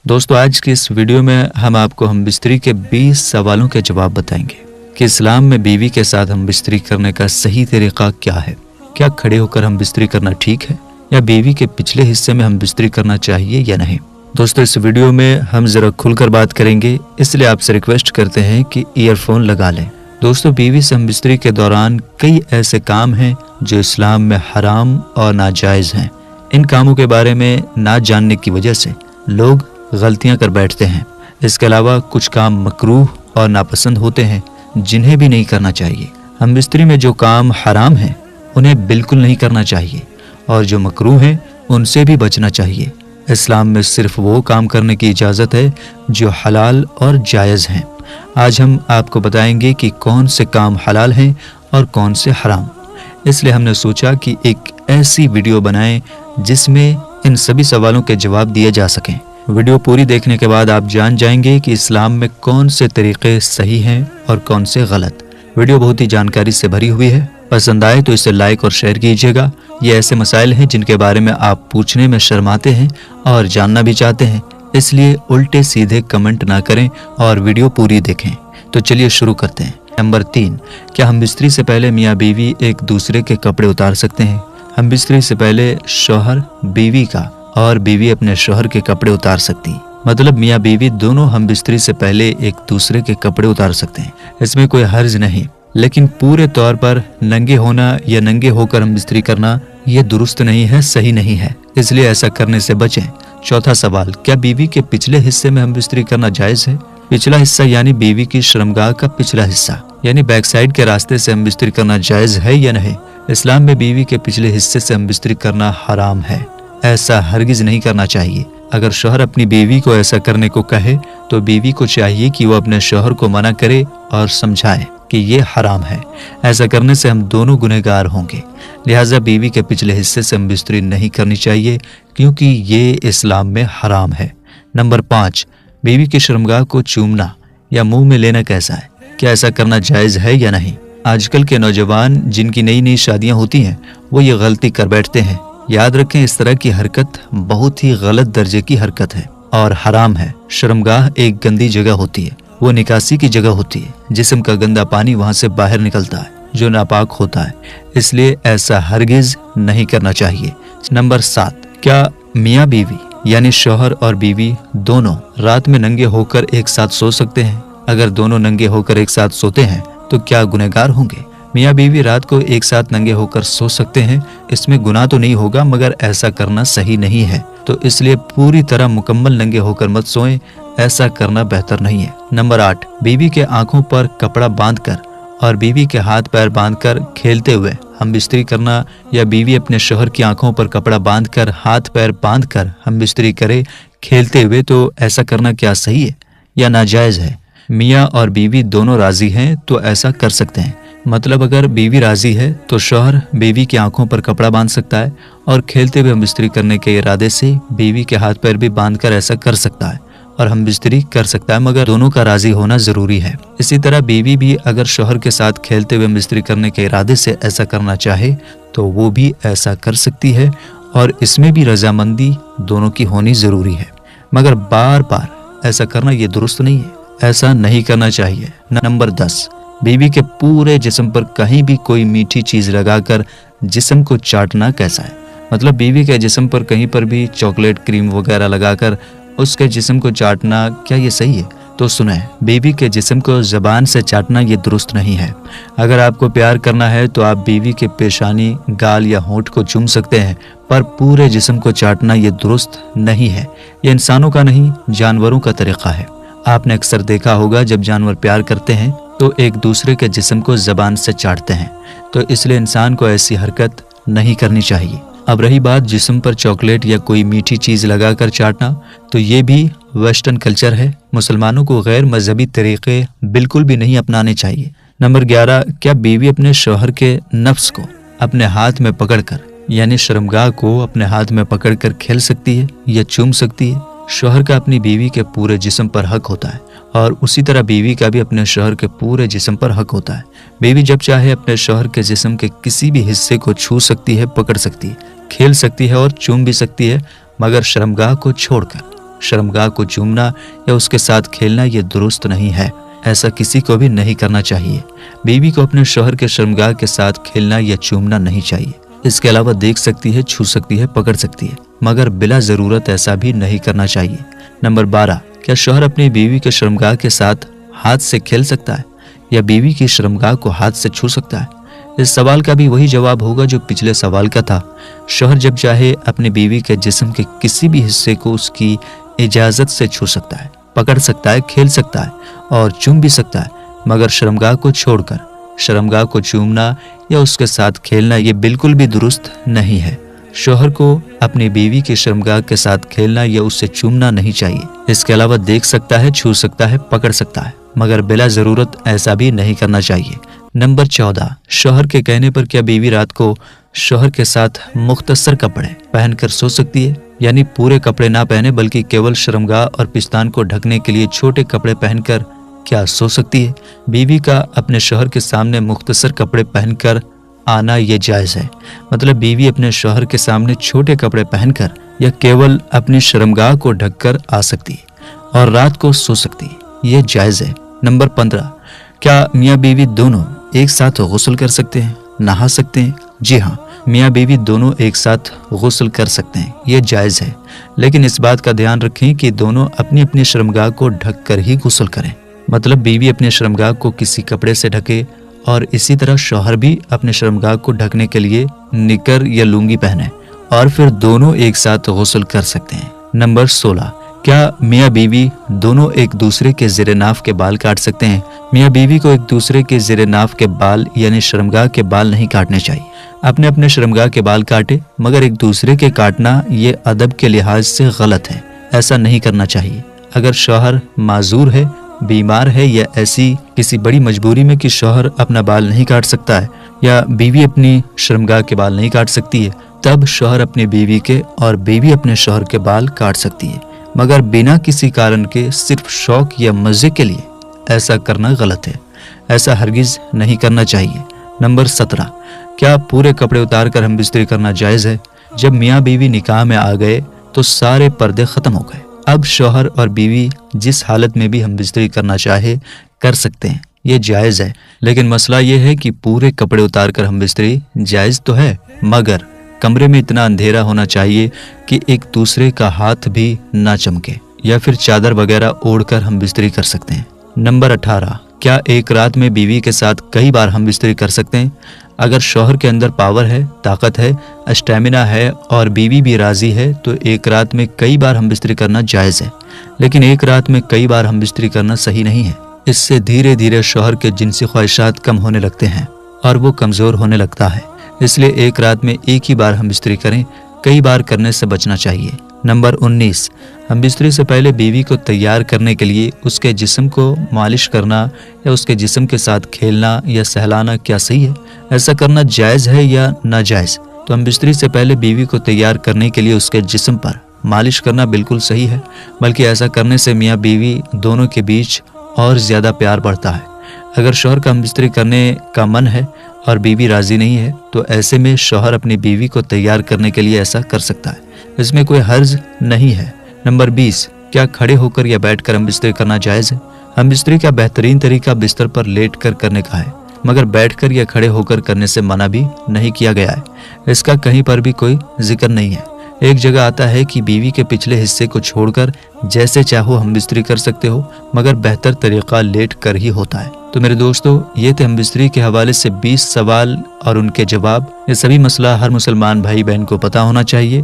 दोस्तों, आज की इस वीडियो में हम आपको हम बिस्तरी के 20 सवालों के जवाब बताएंगे कि इस्लाम में बीवी के साथ हम बिस्तरी करने का सही तरीका क्या है। क्या खड़े होकर हम बिस्तरी करना ठीक है या बीवी के पिछले हिस्से में हम बिस्तरी करना चाहिए या नहीं। दोस्तों, इस वीडियो में हम जरा खुलकर बात करेंगे, इसलिए आपसे रिक्वेस्ट करते हैं कि ईयरफोन लगा लें। दोस्तों, बीवी से हम बिस्तरी के दौरान कई ऐसे काम हैं जो इस्लाम में हराम और नाजायज़ हैं। इन कामों के बारे में ना जानने की वजह से लोग गलतियां कर बैठते हैं। इसके अलावा कुछ काम मकरूह और नापसंद होते हैं जिन्हें भी नहीं करना चाहिए। हम बिस्तरी में जो काम हराम हैं उन्हें बिल्कुल नहीं करना चाहिए और जो मकरूह हैं उनसे भी बचना चाहिए। इस्लाम में सिर्फ वो काम करने की इजाज़त है जो हलाल और जायज़ हैं। आज हम आपको बताएंगे कि कौन से काम हलाल हैं और कौन से हराम। इसलिए हमने सोचा कि एक ऐसी वीडियो बनाएं जिसमें इन सभी सवालों के जवाब दिए जा सकें। वीडियो पूरी देखने के बाद आप जान जाएंगे कि इस्लाम में कौन से तरीक़े सही हैं और कौन से गलत। वीडियो बहुत ही जानकारी से भरी हुई है। पसंद आए तो इसे लाइक और शेयर कीजिएगा। ये ऐसे मसाइल हैं जिनके बारे में आप पूछने में शर्माते हैं और जानना भी चाहते हैं, इसलिए उल्टे सीधे कमेंट ना करें और वीडियो पूरी देखें। तो चलिए शुरू करते हैं। नंबर 3, क्या हम बिस्तरी से पहले मियाँ बीवी एक दूसरे के कपड़े उतार सकते हैं। हम बिस्तरी से पहले शौहर बीवी का और बीवी अपने शौहर के कपड़े उतार सकती, मतलब मियाँ बीवी दोनों हम बिस्तरी से पहले एक दूसरे के कपड़े उतार सकते हैं। इसमें कोई हर्ज नहीं, लेकिन पूरे तौर पर नंगे होना या नंगे होकर हम बिस्तरी करना ये दुरुस्त नहीं है, सही नहीं है, इसलिए ऐसा करने से बचें। चौथा सवाल, क्या बीवी के पिछले हिस्से में हम बिस्तरी करना जायज़ है। पिछला हिस्सा यानी बीवी की शर्मगाह का पिछला हिस्सा यानी बैक साइड के रास्ते से हम बिस्तरी करना जायज़ है या नहीं। इस्लाम में बीवी के पिछले हिस्से से हम बिस्तरी करना हराम है, ऐसा हरगिज नहीं करना चाहिए। अगर शौहर अपनी बीवी को ऐसा करने को कहे तो बीवी को चाहिए कि वो अपने शौहर को मना करे और समझाए कि ये हराम है। ऐसा करने से हम दोनों गुनहगार होंगे। लिहाजा बीवी के पिछले हिस्से से हम बिस्तरी नहीं करनी चाहिए क्योंकि ये इस्लाम में हराम है। नंबर 5, बीवी की शर्मगाह को चूमना या मुंह में लेना कैसा है। क्या ऐसा करना जायज़ है या नहीं। आजकल के नौजवान जिनकी नई नई शादियां होती हैं वो ये गलती कर बैठते हैं। याद रखें, इस तरह की हरकत बहुत ही गलत दर्जे की हरकत है और हराम है। शर्मगाह एक गंदी जगह होती है, वो निकासी की जगह होती है। जिस्म का गंदा पानी वहां से बाहर निकलता है जो नापाक होता है, इसलिए ऐसा हरगिज नहीं करना चाहिए। नंबर 7, क्या मियाँ बीवी यानी शौहर और बीवी दोनों रात में नंगे होकर एक साथ सो सकते हैं। अगर दोनों नंगे होकर एक साथ सोते हैं तो क्या गुनहगार होंगे। मियाँ बीवी रात को एक साथ नंगे होकर सो सकते हैं, इसमें गुनाह तो नहीं होगा, मगर ऐसा करना सही नहीं है, तो इसलिए पूरी तरह मुकम्मल नंगे होकर मत सोएं, ऐसा करना बेहतर नहीं है। नंबर 8, बीवी के आंखों पर कपड़ा बांधकर और बीवी के हाथ पैर बांधकर खेलते हुए हम बिस्तरी करना या बीवी अपने शौहर की आंखों पर कपड़ा बांधकर हाथ पैर बांधकर हम बिस्तरी करे खेलते हुए, तो ऐसा करना क्या सही है या नाजायज़ है। मियाँ और बीवी दोनों राजी हैं तो ऐसा कर सकते हैं। मतलब अगर बीवी राजी है तो शौहर बीवी की आंखों पर कपड़ा बांध सकता है और खेलते हुए हम बिस्तरी करने के इरादे से बीवी के हाथ पैर भी बांधकर ऐसा कर सकता है और हम बिस्तरी कर सकता है, मगर दोनों का राजी होना जरूरी है। इसी तरह बीवी भी अगर शौहर के साथ खेलते हुए बिस्तरी करने के इरादे से ऐसा करना चाहे तो वो भी ऐसा कर सकती है और इसमें भी रजामंदी दोनों की होनी जरूरी है, मगर बार बार ऐसा करना ये दुरुस्त नहीं है, ऐसा नहीं करना चाहिए। नंबर 10, बीवी के पूरे जिस्म पर कहीं भी कोई मीठी चीज लगाकर जिस्म को चाटना कैसा है। मतलब बीवी के जिस्म पर कहीं पर भी चॉकलेट क्रीम वगैरह लगाकर उसके जिस्म को चाटना, क्या ये सही है। तो सुने, बीवी के जिस्म को ज़बान से चाटना ये दुरुस्त नहीं है। अगर आपको प्यार करना है तो आप बीवी के पेशानी, गाल या होंठ को चूम सकते हैं, पर पूरे जिस्म को चाटना ये दुरुस्त नहीं है। ये इंसानों का नहीं, जानवरों का तरीका है। आपने अक्सर देखा होगा जब जानवर प्यार करते हैं तो एक दूसरे के जिस्म को ज़बान से चाटते हैं, तो इसलिए इंसान को ऐसी हरकत नहीं करनी चाहिए। अब रही बात जिस्म पर चॉकलेट या कोई मीठी चीज़ लगाकर चाटना, तो ये भी वेस्टर्न कल्चर है। मुसलमानों को गैर मजहबी तरीक़े बिल्कुल भी नहीं अपनाने चाहिए। नंबर 11, क्या बीवी अपने शौहर के नफ्स को अपने हाथ में पकड़कर यानी शर्मगाह को अपने हाथ में पकड़कर खेल सकती है या चूम सकती है। शौहर का अपनी बीवी के पूरे जिस्म पर हक होता है और उसी तरह बीवी का भी अपने शौहर के पूरे जिस्म पर हक होता है। बीवी जब चाहे अपने शौहर के जिस्म के किसी भी हिस्से को छू सकती है, पकड़ सकती है, खेल सकती है और चूम भी सकती है, मगर शर्मगाह को छोड़कर। शर्मगाह को चूमना या उसके साथ खेलना ये दुरुस्त नहीं है। ऐसा किसी को भी नहीं करना चाहिए। बीवी को अपने शौहर के शर्मगाह के साथ खेलना या चूमना नहीं चाहिए। इसके अलावा देख सकती है, छू सकती है, पकड़ सकती है, मगर बिला जरूरत ऐसा भी नहीं करना चाहिए। नंबर 12, क्या शौहर अपनी बीवी के शर्मगाह के साथ हाथ से खेल सकता है या बीवी की शर्मगाह को हाथ से छू सकता है? इस सवाल का भी वही जवाब होगा जो पिछले सवाल का था। शौहर जब चाहे अपनी बीवी के जिस्म के किसी भी हिस्से को उसकी इजाजत से छू सकता है, पकड़ सकता है, खेल सकता है और चूम भी सकता है, मगर शर्मगाह को छोड़कर। शर्मगाह को चूमना या उसके साथ खेलना ये बिल्कुल भी दुरुस्त नहीं है। शौहर को अपनी बीवी की शर्मगाह के साथ खेलना या उससे चूमना नहीं चाहिए। इसके अलावा देख सकता है, छू सकता है, पकड़ सकता है, मगर बिला जरूरत ऐसा भी नहीं करना चाहिए। नंबर 14, शौहर के कहने पर क्या बीवी रात को शौहर के साथ मुख्तसर कपड़े पहनकर सो सकती है? यानी पूरे कपड़े ना पहने बल्कि केवल शर्मगाह और पिस्तान को ढकने के लिए छोटे कपड़े पहनकर क्या सो सकती है? बीवी का अपने शौहर के सामने मुख्तसर कपड़े पहनकर आना ये जायज है। मतलब बीवी अपने शौहर के सामने छोटे कपड़े पहनकर या केवल अपनी शर्मगाह को ढककर आ सकती है और रात को सो सकती है, ये जायज है। नंबर 15, क्या मियाँ बीवी दोनों एक साथ गुस्ल कर सकते हैं, नहा सकते हैं? जी हाँ, मियाँ बीवी दोनों एक साथ गुस्ल कर सकते हैं, ये जायज है। लेकिन इस बात का ध्यान रखें कि दोनों अपनी अपनी शर्मगाह को ढक कर ही गुस्ल करें। मतलब बीवी अपने शर्मगाह को किसी कपड़े से ढके और इसी तरह शौहर भी अपने शर्मगाह को ढकने के लिए निकर या लुंगी पहने और फिर दोनों एक साथ गुस्ल कर सकते हैं। नंबर 16, क्या मियाँ बीवी दोनों एक दूसरे के ज़ेरे नाफ के बाल काट सकते हैं? मियाँ बीवी को एक दूसरे के ज़ेरे नाफ के बाल यानी शर्मगाह के बाल नहीं काटने चाहिए। अपने अपने शर्मगाह के बाल काटे, मगर एक दूसरे के काटना ये अदब के लिहाज से गलत है। ऐसा नहीं करना चाहिए। अगर शौहर माजूर है, बीमार है या ऐसी किसी बड़ी मजबूरी में कि शौहर अपना बाल नहीं काट सकता है या बीवी अपनी शर्मगाह के बाल नहीं काट सकती है, तब शौहर अपनी बीवी के और बीवी अपने शौहर के बाल काट सकती है, मगर बिना किसी कारण के सिर्फ शौक या मजे के लिए ऐसा करना गलत है। ऐसा हरगिज नहीं करना चाहिए। नंबर 17, क्या पूरे कपड़े उतार कर हम बिस्तरी करना जायज है? जब मियाँ बीवी निकाह में आ गए तो सारे पर्दे खत्म हो गए। अब शौहर और बीवी जिस हालत में भी हम बिस्तरी करना चाहे कर सकते हैं, ये जायज है। लेकिन मसला ये है कि पूरे कपड़े उतार कर हम बिस्तरी जायज तो है, मगर कमरे में इतना अंधेरा होना चाहिए कि एक दूसरे का हाथ भी ना चमके, या फिर चादर वगैरह ओढ़कर हम बिस्तरी कर सकते हैं। नंबर 18, क्या एक रात में बीवी के साथ कई बार हम बिस्तरी कर सकते हैं? अगर शौहर के अंदर पावर है, ताकत है, स्टेमिना है और बीवी भी राजी है तो एक रात में कई बार हम बिस्तरी करना जायज है। लेकिन एक रात में कई बार हम बिस्तरी करना सही नहीं है। इससे धीरे धीरे शौहर के जिनसी ख्वाहिशात कम होने लगते हैं और वो कमजोर होने लगता है। इसलिए एक रात में एक ही बार हम बिस्तरी करें, कई बार करने से बचना चाहिए। नंबर 19, हम बिस्तरी से पहले बीवी को तैयार करने के लिए उसके जिस्म को मालिश करना या उसके जिस्म के साथ खेलना या सहलाना क्या सही है? ऐसा करना जायज है या नाजायज? तो हम बिस्तरी से पहले बीवी को तैयार करने के लिए उसके जिस्म पर मालिश करना बिल्कुल सही है, बल्कि ऐसा करने से मियाँ बीवी दोनों के बीच और ज्यादा प्यार बढ़ता है। अगर शौहर का हम बिस्तरी करने का मन है और बीवी राजी नहीं है तो ऐसे में शौहर अपनी बीवी को तैयार करने के लिए ऐसा कर सकता है, इसमें कोई हर्ज नहीं है। नंबर 20, क्या खड़े होकर या बैठकर हम बिस्तरी करना जायज है? हम बिस्तरी का बेहतरीन तरीका बिस्तर पर लेट कर करने का है, मगर बैठकर या खड़े होकर करने से मना भी नहीं किया गया है। इसका कहीं पर भी कोई जिक्र नहीं है। एक जगह आता है कि बीवी के पिछले हिस्से को छोड़कर जैसे चाहो हम बिस्तरी कर सकते हो, मगर बेहतर तरीका लेट कर ही होता है। तो मेरे दोस्तों, ये थे हम बिस्तरी के हवाले से 20 सवाल और उनके जवाब। ये सभी मसला हर मुसलमान भाई बहन को पता होना चाहिए